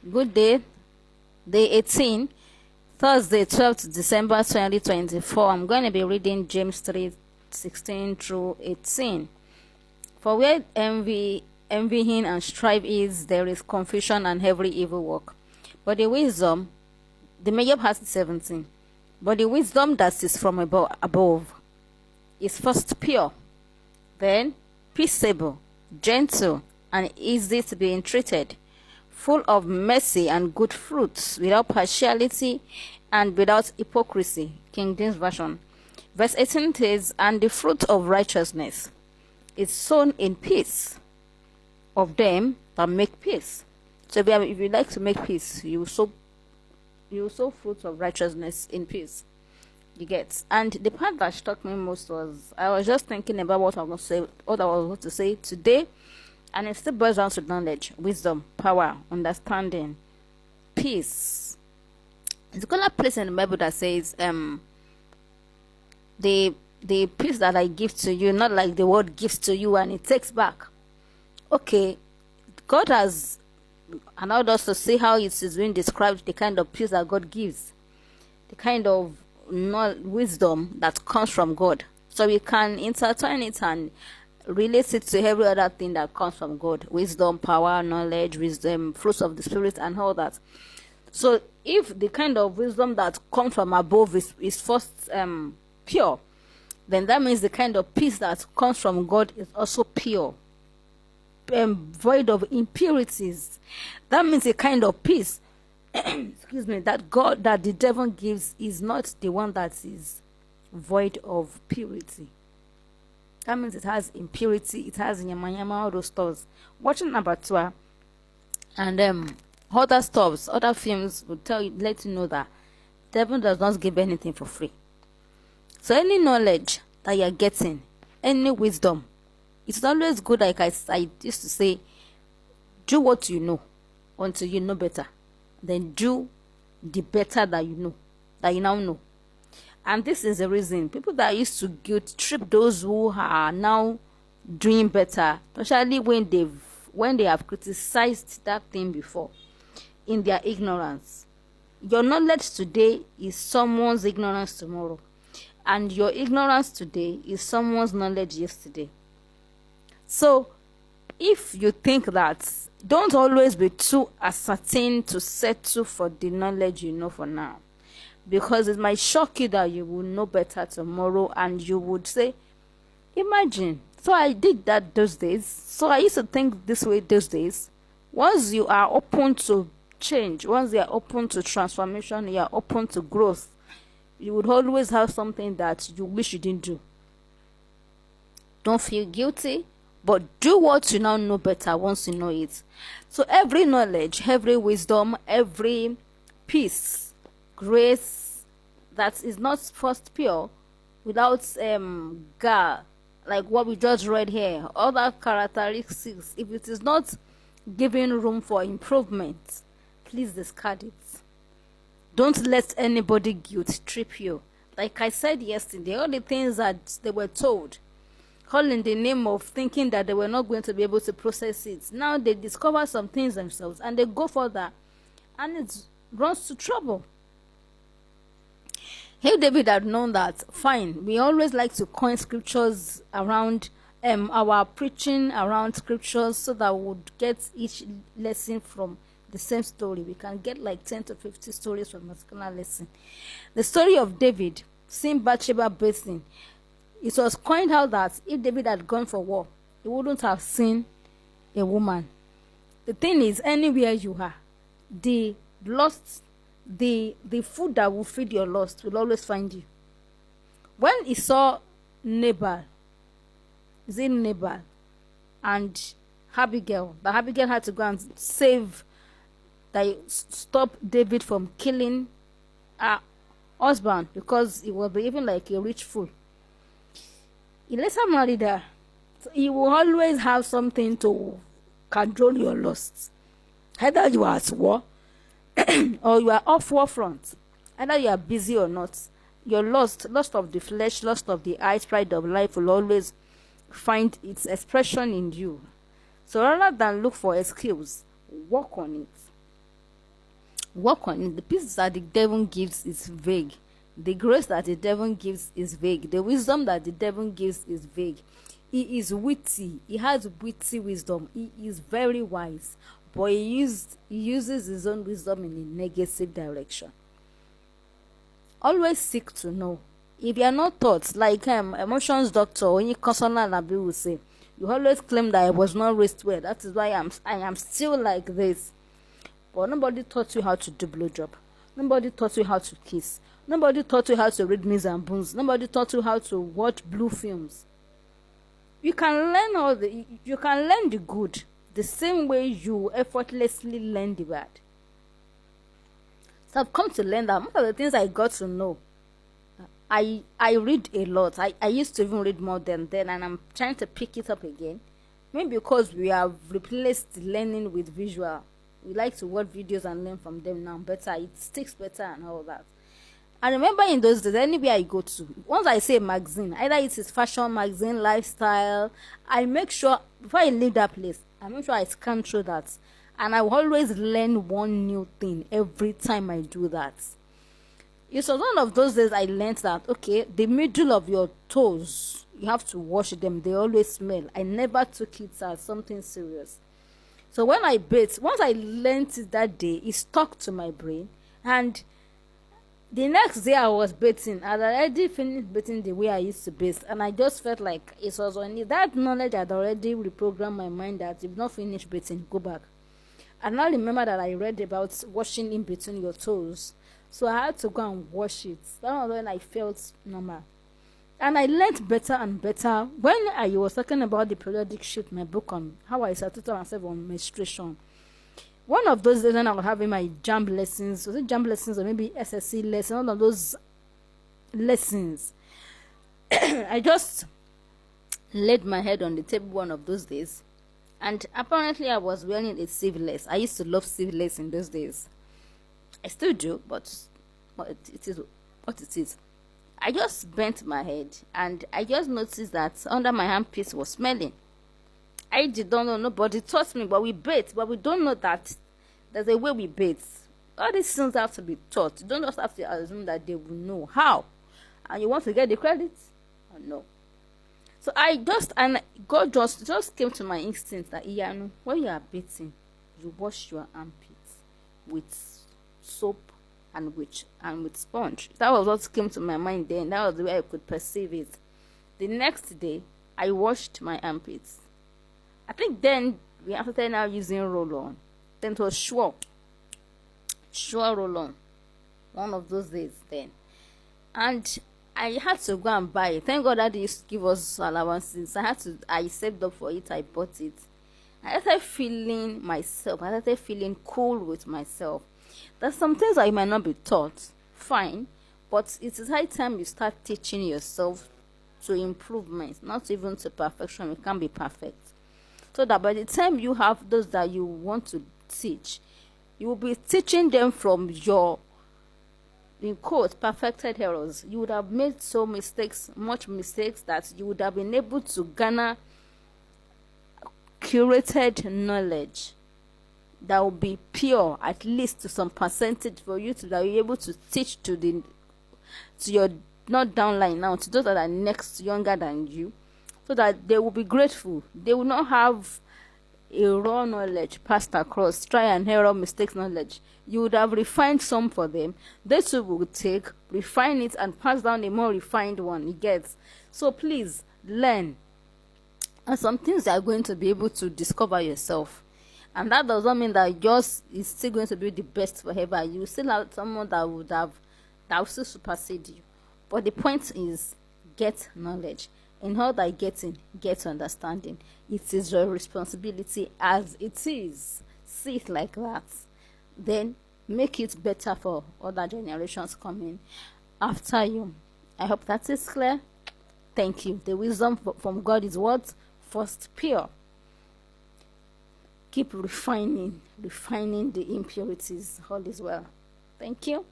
Good day, day 18, Thursday, 12th December 2024. I'm going to be reading James 3:16 through 18. For where envying and strife is, there is confusion and every evil work. But the wisdom, the major part is 17. But the wisdom that is from above is first pure, then peaceable, gentle, and easy to be entreated, full of mercy and good fruits, without partiality and without hypocrisy. King James Version. Verse 18 says, and the fruit of righteousness is sown in peace of them that make peace. So if you like to make peace, you sow fruits of righteousness in peace. You get. And the part that struck me most was, I was just thinking about what I was going to say today. And it still boils down to knowledge, wisdom, power, understanding, peace. There's a particular place in the Bible that says, the peace that I give to you, not like the world gives to you and it takes back. Okay, God has allowed us to see how it is being described, the kind of peace that God gives, the kind of wisdom that comes from God. So we can intertwine it and relate it to every other thing that comes from God. Wisdom, power, knowledge, wisdom, fruits of the Spirit, and all that. So if the kind of wisdom that comes from above is first pure, then that means the kind of peace that comes from God is also pure, void of impurities. That means a kind of peace excuse me, that the devil gives is not the one that is void of purity. That means it has impurity, it has nyama, all those stuffs. Watching Abattoir and other stuffs, other films will let you know that devil does not give anything for free. So any knowledge that you're getting, any wisdom, it's always good, like I used to say, do what you know until you know better. Then do the better that you now know. And this is the reason people that used to guilt trip those who are now doing better, especially when they have criticized that thing before, in their ignorance. Your knowledge today is someone's ignorance tomorrow, and your ignorance today is someone's knowledge yesterday. So if you think that, don't always be too ascertain to settle for the knowledge you know for now, because it might shock you that you will know better tomorrow, and you would say, imagine, so I did that those days, so I used to think this way those days. Once you are open to change, once you are open to transformation, you are open to growth, you would always have something that you wish you didn't do. Don't feel guilty, but do what you now know better once you know it. So every knowledge, every wisdom, every peace, grace that is not first pure, without God, like what we just read here, other characteristics, if it is not giving room for improvement, please discard it. Don't let anybody guilt trip you. Like I said yesterday, all the things that they were told, all in the name of thinking that they were not going to be able to process it. Now they discover some things themselves and they go further, and it runs to trouble. If David had known that, fine. We always like to coin scriptures around our preaching around scriptures, so that we would get each lesson from the same story. We can get like 10 to 50 stories from a particular lesson. The story of David seeing Bathsheba bathing, it was coined out that if David had gone for war, he wouldn't have seen a woman. The thing is, anywhere you are, the food that will feed your lust will always find you. When he saw Nabal and Abigail, that Abigail had to go and stop David from killing her husband because he was behaving like a rich fool. He later married her. So you will always have something to control your lust. Either you are at war or you are off war front. Either you are busy or not. Your lust of the flesh, lust of the eyes, pride of life will always find its expression in you. So rather than look for excuse, work on it. Work on it. The peace that the devil gives is vague. The grace that the devil gives is vague. The wisdom that the devil gives is vague. He is witty. He has witty wisdom. He is very wise. But he uses his own wisdom in a negative direction. Always seek to know. If you are not taught, like emotions doctor or any consultant Nabi will say, you always claim that I was not raised well. That is why I am still like this. But nobody taught you how to do blowjob. Nobody taught you how to kiss. Nobody taught you how to read Ms. and Boons. Nobody taught you how to watch blue films. You can learn you can learn the good the same way you effortlessly learn the bad. So I've come to learn that most of the things I got to know. I read a lot. I used to even read more than then, and I'm trying to pick it up again. Maybe because we have replaced learning with visual. We like to watch videos and learn from them now better. It sticks better and all that. I remember in those days, anywhere I go to, once I say magazine, either it is fashion magazine, lifestyle, I make sure, before I leave that place, I make sure I scan through that. And I will always learn one new thing every time I do that. It was one of those days I learned that, okay, the middle of your toes, you have to wash them. They always smell. I never took it as something serious. So when I bathe, once I learned it that day, it stuck to my brain. And the next day I was bathing, I had already finished bathing the way I used to bathe. And I just felt like it was only that knowledge had already reprogrammed my mind that if you not finish bathing, go back. And I remember that I read about washing in between your toes. So I had to go and wash it. That was when I felt normal. And I learned better and better. When I was talking about the periodic shift, my book on how I started myself on menstruation. One of those days when I was having my jump lessons, was it jump lessons or maybe SSC lessons, one of those lessons, I just laid my head on the table one of those days. And apparently I was wearing a sleeveless. I used to love sleeveless in those days. I still do, but it is what it is. I just bent my head and I just noticed that under my armpits was smelling. I did not know, nobody taught me, but we bathe, but we don't know that there's a way we bathe. All these things have to be taught. You don't just have to assume that they will know how. And you want to get the credit? Or no. So God just came to my instinct that, when you are bathing, you wash your armpits with soap and with sponge. That was what came to my mind then. That was the way I could perceive it. The next day, I washed my armpits. I think then we started now using roll-on. Then it was Sure roll-on. One of those days then. And I had to go and buy it. Thank God that they used to give us allowances. I saved up for it, I bought it. I started feeling myself. I started feeling cool with myself. There's some things I might not be taught, fine, but it is high time you start teaching yourself to improvement, not even to perfection. You can't be perfect. So that by the time you have those that you want to teach, you will be teaching them from your, in quote, perfected errors. You would have made much mistakes that you would have been able to garner curated knowledge that will be pure, at least to some percentage, for you to be able to teach to your not downline now, to those that are next younger than you, so that they will be grateful. They will not have a raw knowledge passed across, try and error mistakes knowledge. You would have refined some for them. They too will take, refine it, and pass down a more refined one. You get? So please learn. And some things you are going to be able to discover yourself. And that does not mean that yours is still going to be the best forever. You still have someone that will still supersede you. But the point is, get knowledge. In all that getting, get understanding. It is your responsibility as it is. See it like that. Then make it better for other generations coming after you. I hope that is clear. Thank you. The wisdom from God is what? First, pure. Keep refining the impurities. All is well. Thank you.